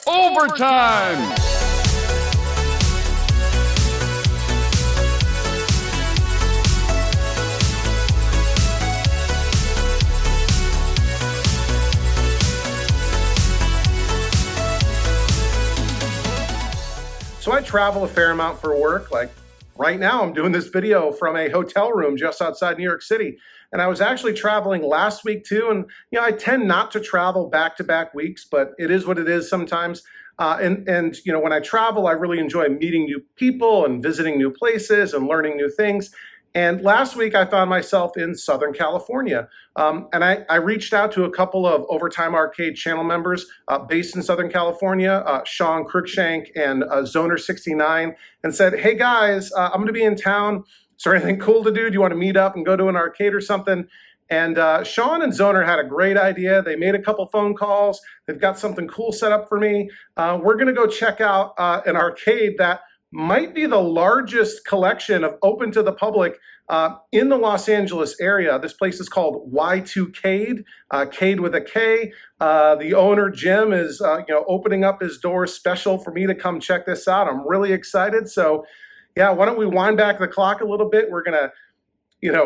Overtime! So I travel a fair amount for work. Like right now, I'm doing this video from a hotel room just outside New York City. And I was actually traveling last week too. And, I tend not to travel back-to-back weeks, but it is what it is sometimes. And when I travel, I really enjoy meeting new people and visiting new places and learning new things. And last week, I found myself in Southern California. And I reached out to a couple of Overtime Arcade channel members based in Southern California, Sean Cruikshank and Zoner69, and said, hey guys, I'm going to be in town. Is there anything cool to do? Do you want to meet up and go to an arcade or something? And Sean and Zoner had a great idea. They made a couple phone calls. They've got something cool set up for me. We're going to go check out an arcade that might be the largest collection of open to the public in the Los Angeles area. This place is called Y2 Cade, Cade with a K. The owner, Jim, is opening up his doors special for me to come check this out. I'm really excited. So yeah, why don't we wind back the clock a little bit? We're gonna,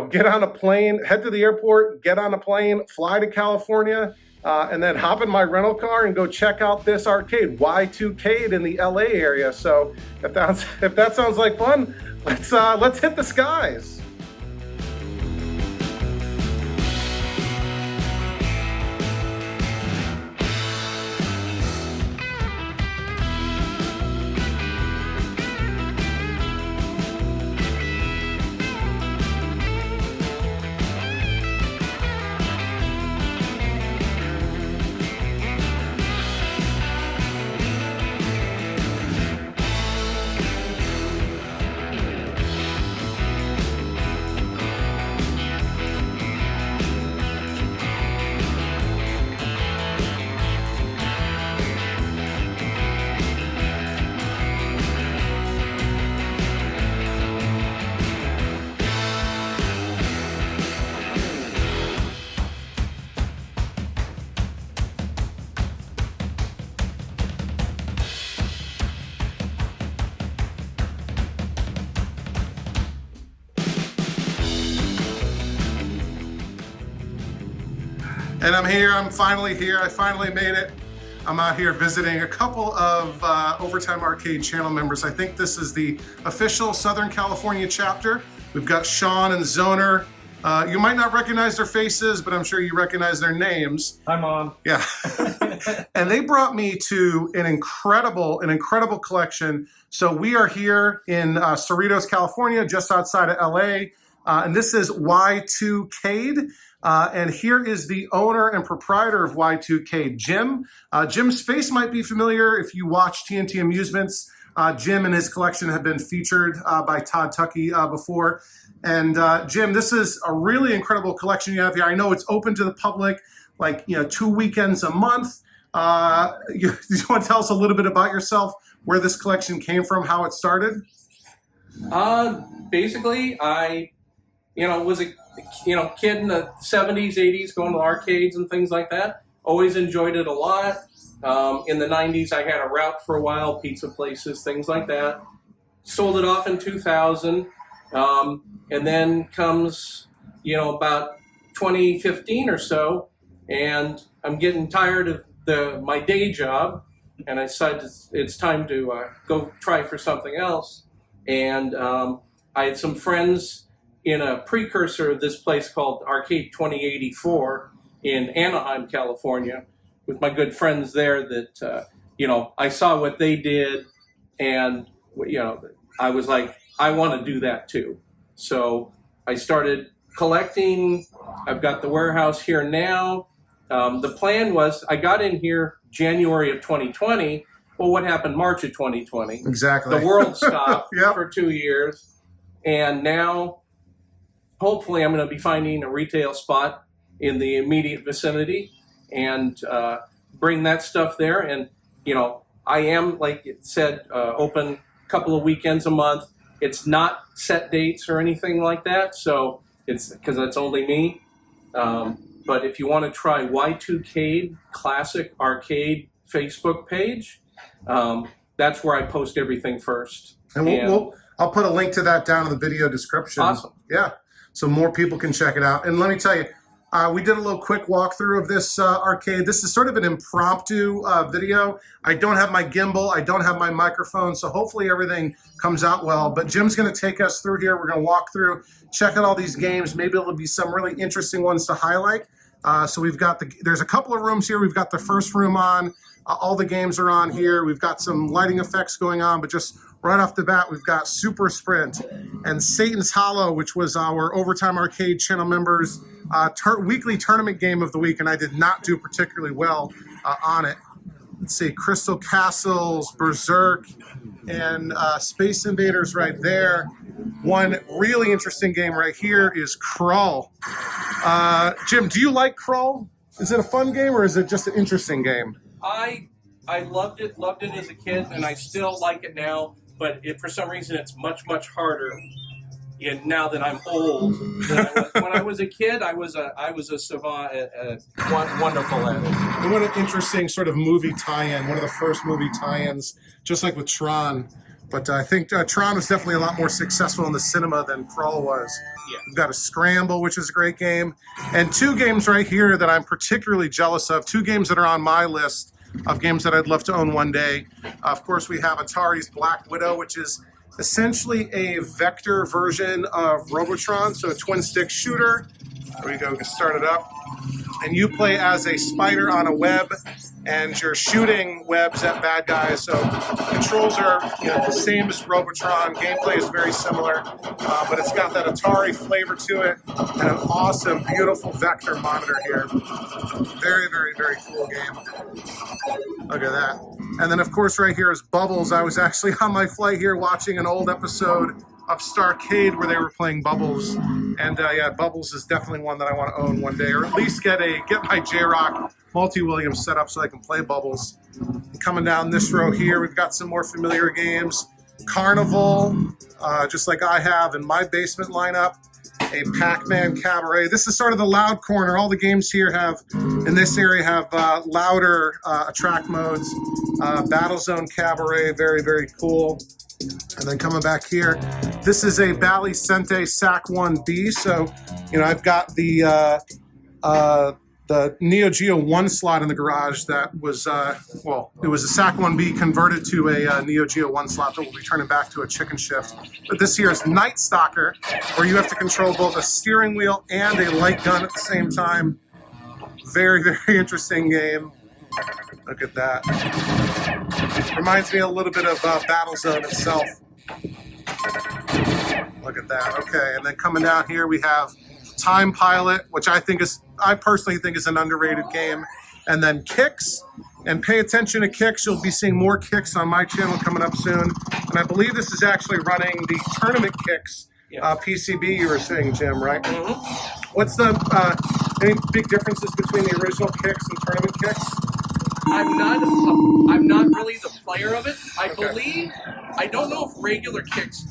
get on a plane, head to the airport, get on a plane, fly to California, and then hop in my rental car and go check out this arcade, Y2 Cade in the LA area. So if that sounds like fun, let's hit the skies. And I'm here, I'm finally here, I finally made it. I'm out here visiting a couple of Overtime Arcade channel members. I think this is the official Southern California chapter. We've got Sean and Zoner. You might not recognize their faces, but I'm sure you recognize their names. Hi, Mom. Yeah. And they brought me to an incredible collection. So we are here in Cerritos, California, just outside of LA. And this is Y2 Cade. And here is the owner and proprietor of Y2 Cade, Jim. Jim's face might be familiar if you watch TNT Amusements. Jim and his collection have been featured by Todd Tuckey before. And Jim, this is a really incredible collection you have here. I know it's open to the public, 2 weekends a month. You want to tell us a little bit about yourself, where this collection came from, how it started? Basically, I, was a kid in the 70s, 80s, going to arcades and things like that. Always enjoyed it a lot. In the 90s, I had a route for a while, pizza places, things like that. Sold it off in 2000. And then comes, about 2015 or so, and I'm getting tired of my day job, and I decided it's time to go try for something else. And I had some friends in a precursor of this place called Arcade 2084 in Anaheim, California, with my good friends there that, I saw what they did, and, I was like, I want to do that too. So I started collecting. I've got the warehouse here now. The plan was I got in here January of 2020. Well, what happened March of 2020? Exactly. The world stopped Yep. for 2 years. And now, hopefully, I'm going to be finding a retail spot in the immediate vicinity and bring that stuff there. And, I am, like it said, open a couple of weekends a month. It's not set dates or anything like that, so it's because that's only me. But if you want to try Y2 Kade Classic Arcade Facebook page, That's where I post everything first. And I'll put a link to that down in the video description. Awesome. Yeah, so more people can check it out. And let me tell you, we did a little quick walkthrough of this arcade. This is sort of an impromptu video. I don't have my gimbal. I don't have my microphone, so hopefully everything comes out well. But Jim's going to take us through here. We're going to walk through, check out all these games. Maybe there'll be some really interesting ones to highlight. So we've got there's a couple of rooms here. We've got the first room on. All the games are on here. We've got some lighting effects going on, but just right off the bat, we've got Super Sprint and Satan's Hollow, which was our Overtime Arcade channel members' weekly tournament game of the week, and I did not do particularly well on it. Let's see, Crystal Castles, Berzerk, and Space Invaders right there. One really interesting game right here is Krull. Jim, do you like Krull? Is it a fun game or is it just an interesting game? I loved it as a kid, and I still like it now. But for some reason, it's much harder. Now that I'm old, when I was a kid, I was a savant, wonderful at it. And what an interesting sort of movie tie-in. One of the first movie tie-ins, just like with Tron. But I think Tron was definitely a lot more successful in the cinema than Krull was. Yeah. We've got a Scramble, which is a great game. And two games right here that I'm particularly jealous of. Two games that are on my list of games that I'd love to own one day. Of course, we have Atari's Black Widow, which is essentially a vector version of Robotron, so a twin-stick shooter. There we go, we can start it up. And you play as a spider on a web, and you're shooting webs at bad guys. So controls are the same as Robotron. Gameplay is very similar, but it's got that Atari flavor to it, and an awesome, beautiful vector monitor here. Very, very, very cool game. Look at that. And then, of course, right here is Bubbles. I was actually on my flight here watching an old episode of Starcade where they were playing Bubbles. And yeah, Bubbles is definitely one that I want to own one day, or at least get my J-Rock multi-Williams set up so I can play Bubbles. And coming down this row here, we've got some more familiar games. Carnival, just like I have in my basement lineup. A Pac-Man Cabaret. This is sort of the loud corner. All the games here in this area have louder attract modes. Battlezone Cabaret, very, very cool. And then coming back here, this is a Bally SAC 1B. So, I've got the Neo Geo 1 slot in the garage that was, it was a SAC 1B converted to a Neo Geo 1 slot that will be turning back to a chicken shift. But this here is Night Stalker, where you have to control both a steering wheel and a light gun at the same time. Very, very interesting game. Look at that. Reminds me a little bit of Battlezone itself. Look at that. Okay, and then coming down here we have Time Pilot, which I personally think is an underrated game. And then Kicks. And pay attention to Kicks. You'll be seeing more Kicks on my channel coming up soon. And I believe this is actually running the Tournament Kicks PCB you were saying, Jim, right? Mm-hmm. What's any big differences between the original Kicks and Tournament Kicks? I'm not really the player of it. I don't know if regular Kicks,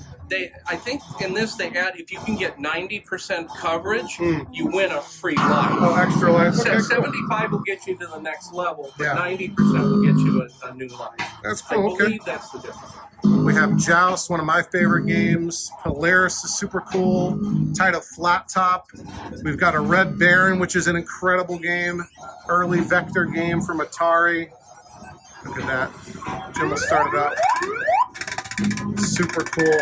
I think in this they add, if you can get 90% coverage, you win a free life. Oh, extra life. Okay, 75 will get you to the next level, but 90% will get you a new life. That's cool. I believe that's the difference. We have Joust, one of my favorite games. Polaris is super cool. Taito Flat Top. We've got a Red Baron, which is an incredible game. Early vector game from Atari. Look at that. Jim will start it up. Super cool.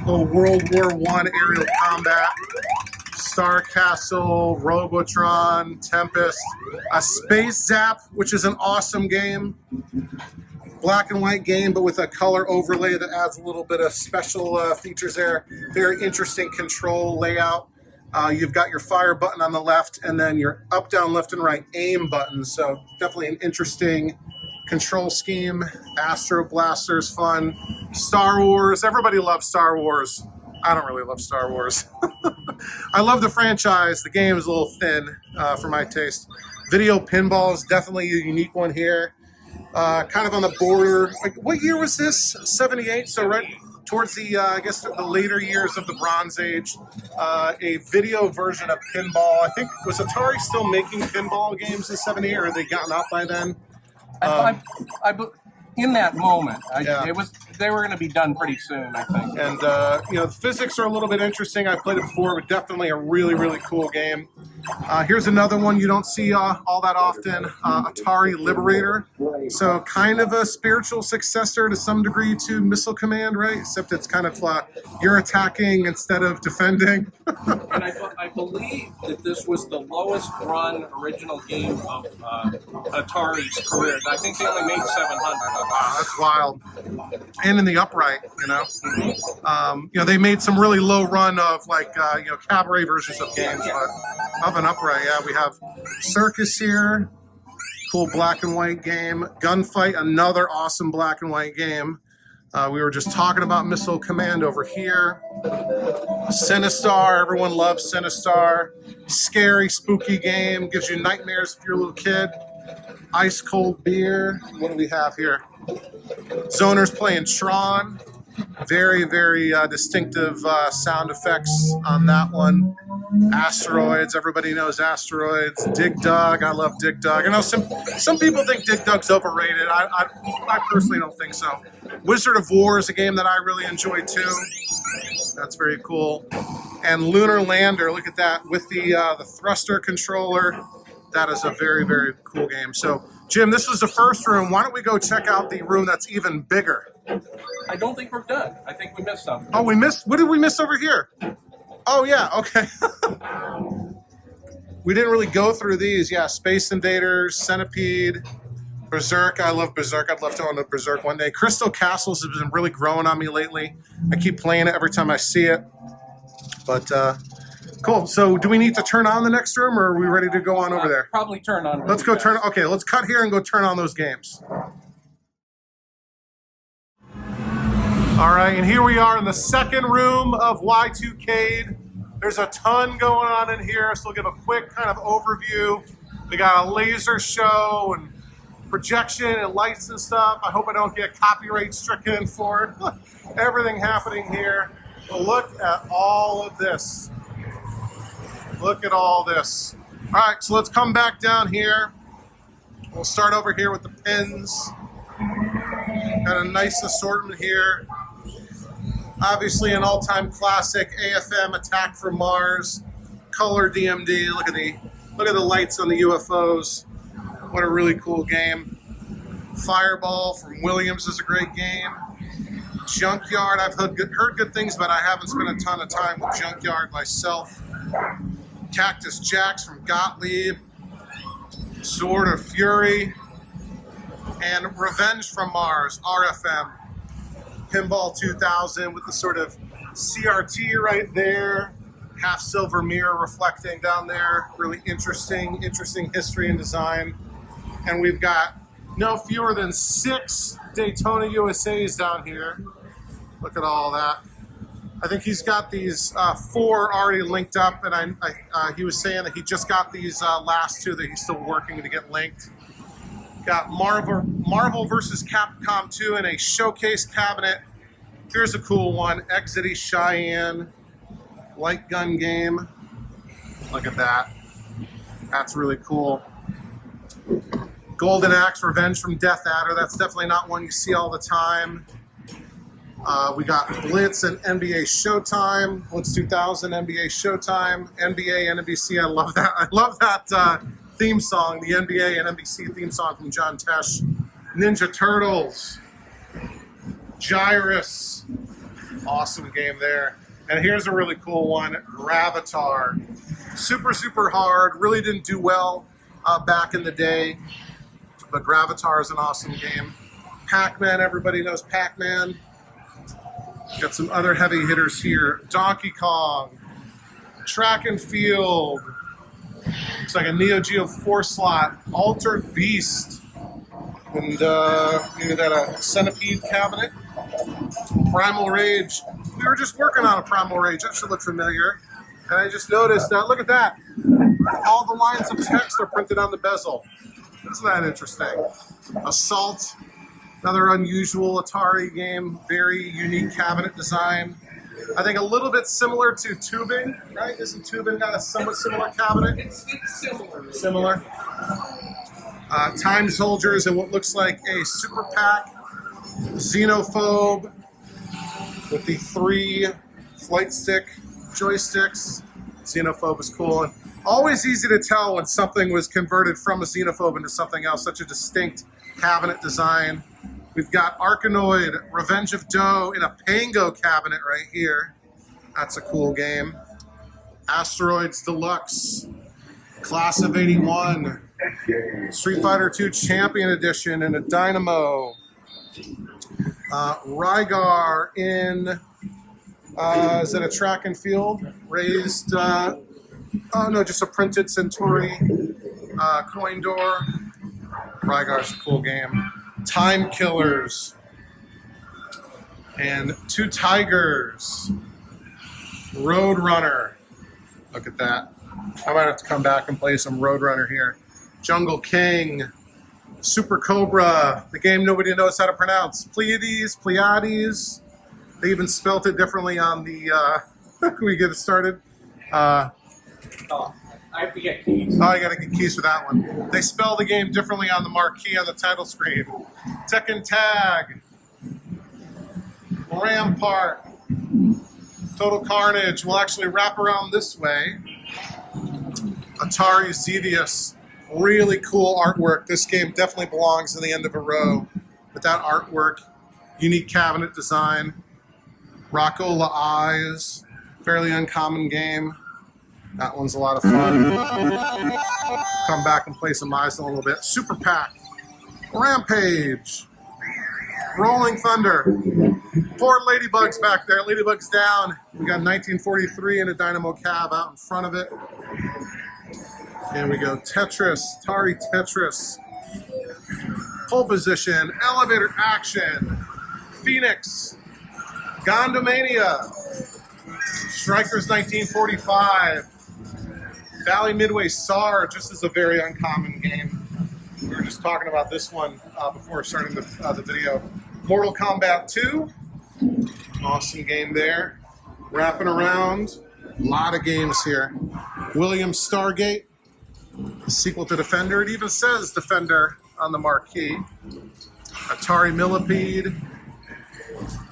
Little World War I aerial combat. Star Castle, Robotron, Tempest. A Space Zap, which is an awesome game. Black and white game, but with a color overlay that adds a little bit of special features there. Very interesting control layout. You've got your fire button on the left, and then your up, down, left, and right aim button. So definitely an interesting control scheme. Astro Blaster's fun. Star Wars. Everybody loves Star Wars. I don't really love Star Wars. I love the franchise. The game is a little thin for my taste. Video Pinball is definitely a unique one here. Kind of on the border. What year was this? 78. So right towards the, I guess, the later years of the Bronze Age. A video version of Pinball. I think, was Atari still making pinball games in 78, or had they gotten out by then? in that moment. Yeah. They were going to be done pretty soon, I think. And, the physics are a little bit interesting. I played it before, but definitely a really, really cool game. Here's another one you don't see all that often, Atari Liberator. So kind of a spiritual successor to some degree to Missile Command, right? Except it's kind of you're attacking instead of defending. And I believe that this was the lowest run original game of Atari's career. I think they only made 700. Wow, that's wild. And in the upright, they made some really low run of cabaret versions of games, but of an upright, yeah, we have Circus here, cool black and white game. Gunfight, another awesome black and white game. We were just talking about Missile Command over here. Sinistar, everyone loves Sinistar. Scary, spooky game, gives you nightmares if you're a little kid. Ice cold beer. What do we have here? Zoners playing Tron. Very, very distinctive sound effects on that one. Asteroids, everybody knows Asteroids. Dig Dug, I love Dig Dug. I know some people think Dig Dug's overrated. I personally don't think so. Wizard of War is a game that I really enjoy too. That's very cool. And Lunar Lander, look at that, with the thruster controller. That is a very, very cool game. So, Jim, this was the first room. Why don't we go check out the room that's even bigger? I don't think we're done. I think we missed something. Oh, we missed? What did we miss over here? Oh, yeah, okay. We didn't really go through these. Yeah, Space Invaders, Centipede, Berzerk. I love Berzerk. I'd love to own a Berzerk one day. Crystal Castles has been really growing on me lately. I keep playing it every time I see it. But, cool. So do we need to turn on the next room, or are we ready to go on over there? Probably turn on. Let's go turn. Okay, let's cut here and go turn on those games. All right, and here we are in the second room of Y2 Cade. There's a ton going on in here, so we'll give a quick kind of overview. We got a laser show and projection and lights and stuff. I hope I don't get copyright stricken for everything happening here. But look at all of this. Look at all this. All right, so let's come back down here. We'll start over here with the pins. Got a nice assortment here. Obviously an all-time classic, AFM Attack from Mars, color DMD. Look at the lights on the UFOs. What a really cool game. Fireball from Williams is a great game. Junkyard, I've heard good things, but I haven't spent a ton of time with Junkyard myself. Cactus Jacks from Gottlieb. Sword of Fury. And Revenge from Mars, RFM. Pinball 2000 with the sort of CRT right there. Half silver mirror reflecting down there. Really interesting history and design. And we've got no fewer than 6 Daytona USAs down here. Look at all that. I think he's got these 4 already linked up, and he was saying that he just got these last 2 that he's still working to get linked. Got Marvel versus Capcom 2 in a showcase cabinet. Here's a cool one, Exity Cheyenne light gun game. Look at that. That's really cool. Golden Axe Revenge from Death Adder. That's definitely not one you see all the time. We got Blitz and NBA Showtime. Blitz 2000, NBA Showtime, NBA, NBC. I love that. I love that theme song, the NBA and NBC theme song from John Tesh. Ninja Turtles. Gyrus. Awesome game there. And here's a really cool one, Gravatar. Super, super hard. Really didn't do well back in the day. But Gravatar is an awesome game. Pac-Man, everybody knows Pac-Man. Got some other heavy hitters here. Donkey Kong. Track and Field. Looks like a Neo Geo 4-slot. Altered Beast. And maybe that a Centipede cabinet. Primal Rage. We were just working on a Primal Rage. That should look familiar. And I just noticed, look at that. All the lines of text are printed on the bezel. Isn't that interesting? Assault. Another unusual Atari game. Very unique cabinet design. I think a little bit similar to Tubing, right? Isn't Tubing got a somewhat similar cabinet? It's similar. Similar. Time Soldiers and what looks like a Super Pack. Xenophobe with the 3 flight stick joysticks. Xenophobe is cool. And always easy to tell when something was converted from a Xenophobe into something else, such a distinct cabinet design. We've got Arkanoid, Revenge of Doe in a Pango cabinet right here. That's a cool game. Asteroids Deluxe, Class of 81. Street Fighter II Champion Edition in a Dynamo. Rygar in, is it a track and field? Raised, oh no, just a printed Centuri coin door. Rygar's a cool game. Time Killers. And 2 Tigers. Roadrunner. Look at that. I might have to come back and play some Roadrunner here. Jungle King. Super Cobra. The game nobody knows how to pronounce. Pleiades. They even spelt it differently on the, can we get it started? Oh, I have to get keys. Oh, I gotta get keys for that one. They spell the game differently on the marquee on the title screen. Tekken Tag. Rampart. Total Carnage. We'll actually wrap around this way. Atari Xevious. Really cool artwork. This game definitely belongs in the end of a row. With that artwork, unique cabinet design. Rock-ola Eyes. Fairly uncommon game. That one's a lot of fun. Come back and play some Eyes in a little bit. Super Pack. Rampage. Rolling Thunder. Poor Ladybug's back there. Ladybug's down. We got 1943 in a Dynamo cab out in front of it. And we go Tetris. Atari Tetris. Pole Position. Elevator Action. Phoenix. Gondomania. Strikers 1945. Bally Midway SAR, just is a very uncommon game. We were just talking about this one before starting the video. Mortal Kombat 2, awesome game there. Wrapping around, a lot of games here. Williams Stargate, the sequel to Defender. It even says Defender on the marquee. Atari Millipede.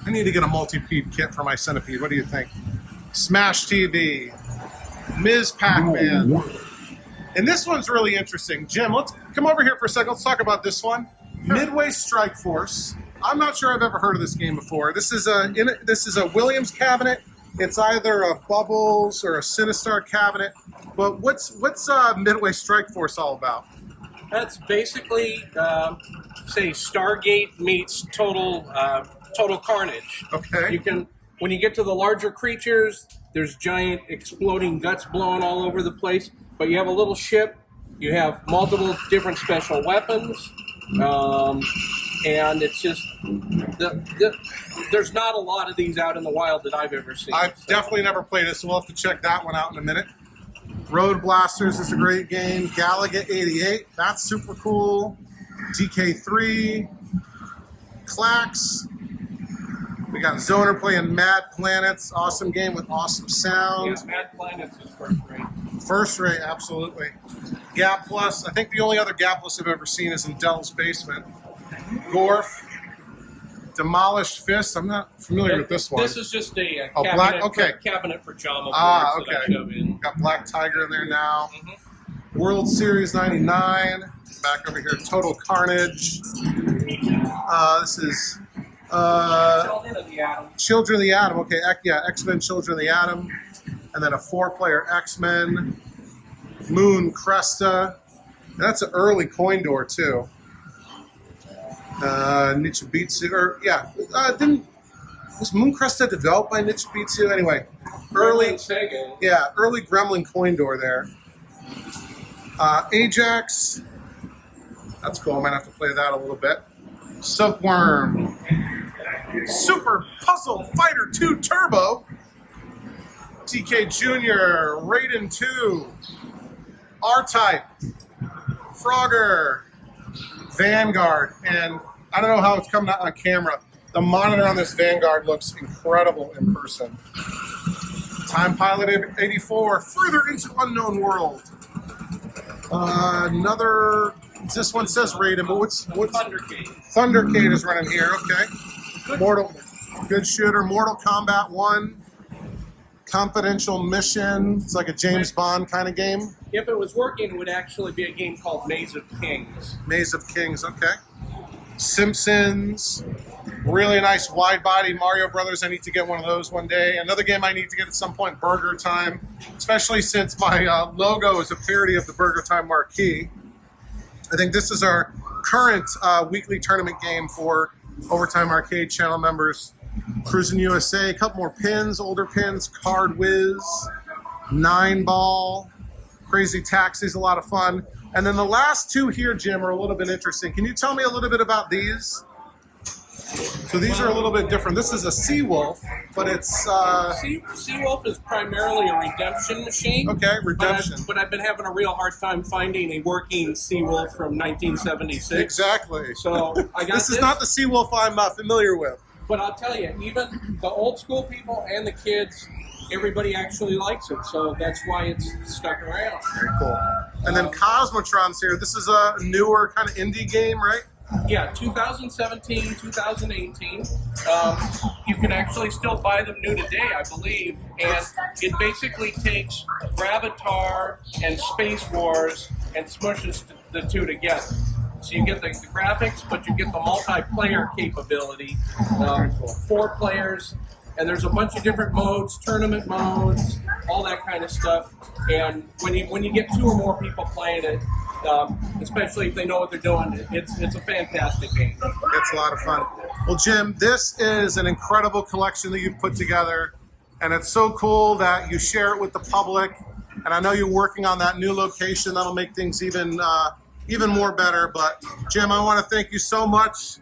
I need to get a multi-pede kit for my Centipede. What do you think? Smash TV. Ms. Pac-Man. And this one's really interesting. Jim, let's come over here for a second. Let's talk about this one. Midway Strike Force. I'm not sure I've ever heard of this game before. This is a Williams cabinet. It's either a Bubbles or a Sinistar cabinet. But what's Midway Strike Force all about? That's basically, say, Stargate meets Total Carnage. Okay. You can, when you get to the larger creatures, there's giant exploding guts blowing all over the place. But you have a little ship. You have multiple different special weapons. And it's just, there's not a lot of these out in the wild that I've ever seen. I've definitely never played it, so we'll have to check that one out in a minute. Road Blasters is a great game. Galaga 88, that's super cool. DK3. Clax. We got Zoner playing Mad Planets. Awesome game with awesome sound. Yeah, Mad Planets is first rate. First rate, absolutely. Gap Plus. I think the only other Gap Plus I've ever seen is in Dell's Basement. Gorf. Demolished Fist. I'm not familiar with this one. This is just a cabinet for Jama boards that I shove in. Got Black Tiger in there now. Mm-hmm. World Series 99. Back over here, Total Carnage. This is Children of the Atom. Children of the Atom. Okay, X-Men Children of the Atom. And then a 4-player X-Men. Moon Cresta. And that's an early coin door, too. Nichibitsu, was Moon Cresta developed by Nichibitsu? Anyway, early Sega. Yeah, early Gremlin coin door there. Ajax, that's cool. I might have to play that a little bit. Silkworm, Super Puzzle Fighter 2 Turbo, TK Jr., Raiden 2, R-Type, Frogger, Vanguard, and I don't know how it's coming out on camera. The monitor on this Vanguard looks incredible in person. Time Pilot 84, Further into Unknown World. Another This one says Raiden, but what's Thundercade. Thundercade is running here, okay. Good shooter, Mortal Kombat 1, Confidential Mission. It's like a James Bond kind of game. If it was working, it would actually be a game called Maze of Kings. Maze of Kings, okay. Simpsons, really nice wide body Mario Brothers. I need to get one of those one day. Another game I need to get at some point, Burger Time, especially since my logo is a parody of the Burger Time marquee. I think this is our current weekly tournament game for Overtime Arcade channel members. Cruising USA, a couple more pins, older pins, Card Whiz, 9-ball, Crazy Taxi's a lot of fun. And then the last two here, Jim, are a little bit interesting. Can you tell me a little bit about these? So these are a little bit different. This is a Seawolf, but it's... Seawolf is primarily a redemption machine. Okay, redemption. But I've been having a real hard time finding a working Seawolf from 1976. Exactly. So I got this is not the Seawolf I'm familiar with. But I'll tell you, even the old school people and the kids, everybody actually likes it. So that's why it's stuck around. Very cool. And then Cosmotron's here. This is a newer kind of indie game, right? Yeah, 2017, 2018. You can actually still buy them new today, I believe. And it basically takes Gravatar and Space Wars and smushes the two together. So you get the graphics, but you get the multiplayer capability. 4 players, and there's a bunch of different modes, tournament modes, all that kind of stuff. And when you get 2 or more people playing it, especially if they know what they're doing, it's a fantastic game. It's a lot of fun. Well, Jim, this is an incredible collection that you've put together, and it's so cool that you share it with the public. And I know you're working on that new location that'll make things even more better. But Jim, I want to thank you so much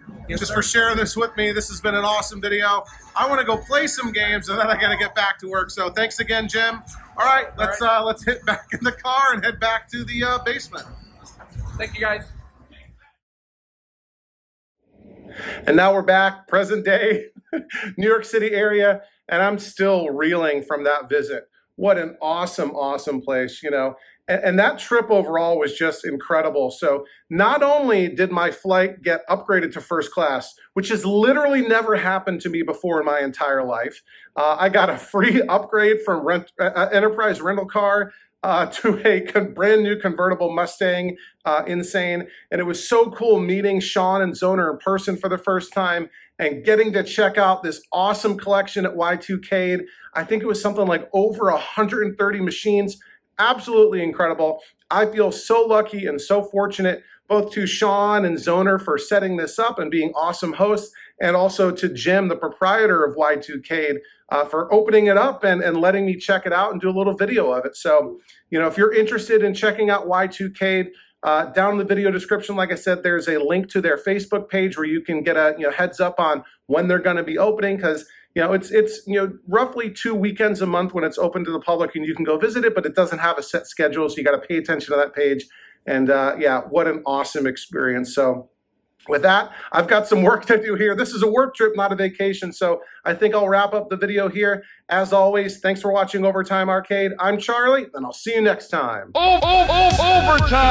for sharing this with me. This has been an awesome video. I want to go play some games, and then I got to get back to work. So thanks again, Jim. All right, let's hit back in the car and head back to the basement. Thank you, guys. And now we're back, present day, New York City area, and I'm still reeling from that visit. What an awesome, awesome place, you know. And that trip overall was just incredible. So not only did my flight get upgraded to first class, which has literally never happened to me before in my entire life, I got a free upgrade from Enterprise rental car to a brand new convertible Mustang, insane. And it was so cool meeting Sean and Zoner in person for the first time and getting to check out this awesome collection at Y2Kade. I think it was something like over 130 machines. Absolutely incredible. I feel so lucky and so fortunate, both to Sean and Zoner for setting this up and being awesome hosts, and also to Jim, the proprietor of Y2Kade, for opening it up and letting me check it out and do a little video of it. So, you know, if you're interested in checking out Y2Kade, down in the video description, like I said, there's a link to their Facebook page where you can get a heads up on when they're going to be opening, because it's roughly 2 weekends a month when it's open to the public, and you can go visit it, but it doesn't have a set schedule, so you got to pay attention to that page. And yeah, what an awesome experience. So with that, I've got some work to do here. This is a work trip, not a vacation, so I think I'll wrap up the video here. As always, thanks for watching Overtime Arcade. I'm Charlie, and I'll see you next time. Overtime!